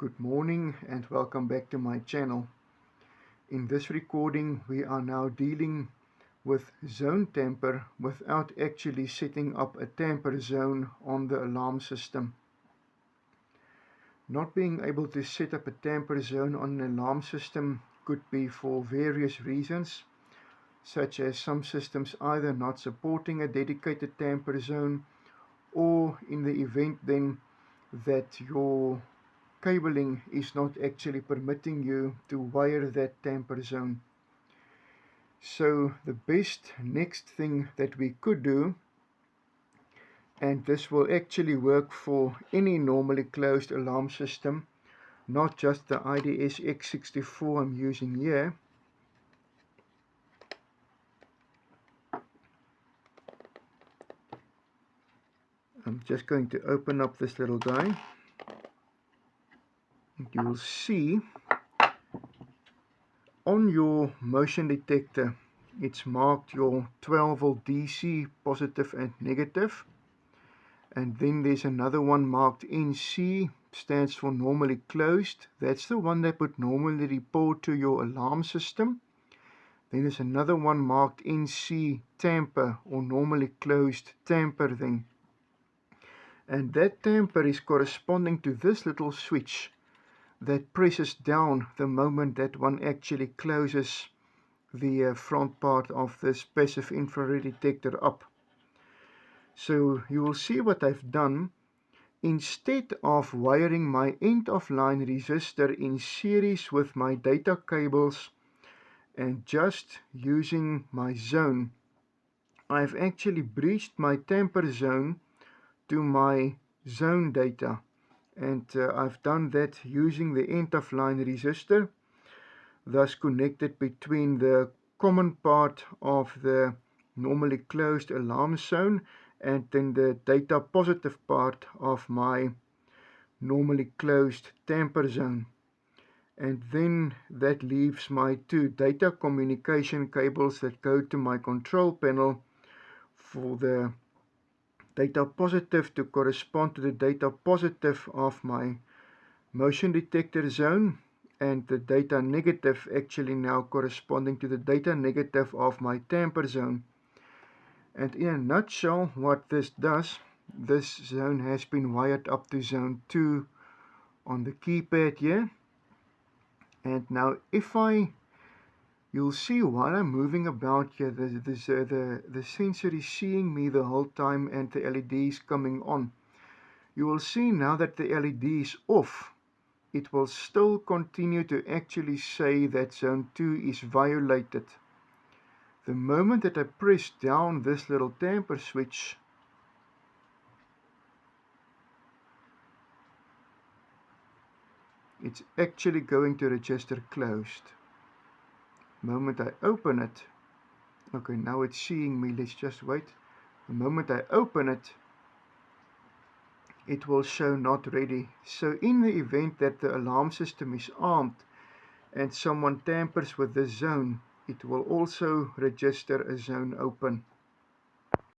Good morning and welcome back to my channel. In this recording we are now dealing with zone tamper without actually setting up a tamper zone on the alarm system. Not being able to set up a tamper zone on an alarm system could be for various reasons, such as some systems either not supporting a dedicated tamper zone, or in the event then that your cabling is not actually permitting you to wire that tamper zone. So the best next thing that we could do, and this will actually work for any normally closed alarm system, not just the IDS X64 I'm using here. I'm just going to open up this little guy. You will see on your motion detector it's marked your 12 volt DC positive and negative, and then there's another one marked NC, stands for normally closed. That's the one that would normally report to your alarm system. Then there's another one marked NC tamper, or normally closed tamper then, and that tamper is corresponding to this little switch that presses down the moment that one actually closes the front part of this passive infrared detector up. So you will see what I've done. Instead of wiring my end of line resistor in series with my data cables and just using my zone, I've actually breached my tamper zone to my zone data, and I've done that using the end of line resistor, thus connected between the common part of the normally closed alarm zone and then the data positive part of my normally closed tamper zone. And then that leaves my two data communication cables that go to my control panel for the data positive to correspond to the data positive of my motion detector zone, and the data negative actually now corresponding to the data negative of my tamper zone. And in a nutshell, what this does, this zone has been wired up to zone 2 on the keypad here. And now you'll see while I'm moving about here, the sensor is seeing me the whole time and the LED is coming on. You will see now that the LED is off, it will still continue to actually say that zone 2 is violated. The moment that I press down this little tamper switch, it's actually going to register closed. The moment I open it, okay, now it's seeing me, let's just wait. The moment I open it, it will show not ready. So in the event that the alarm system is armed and someone tampers with this zone, it will also register a zone open.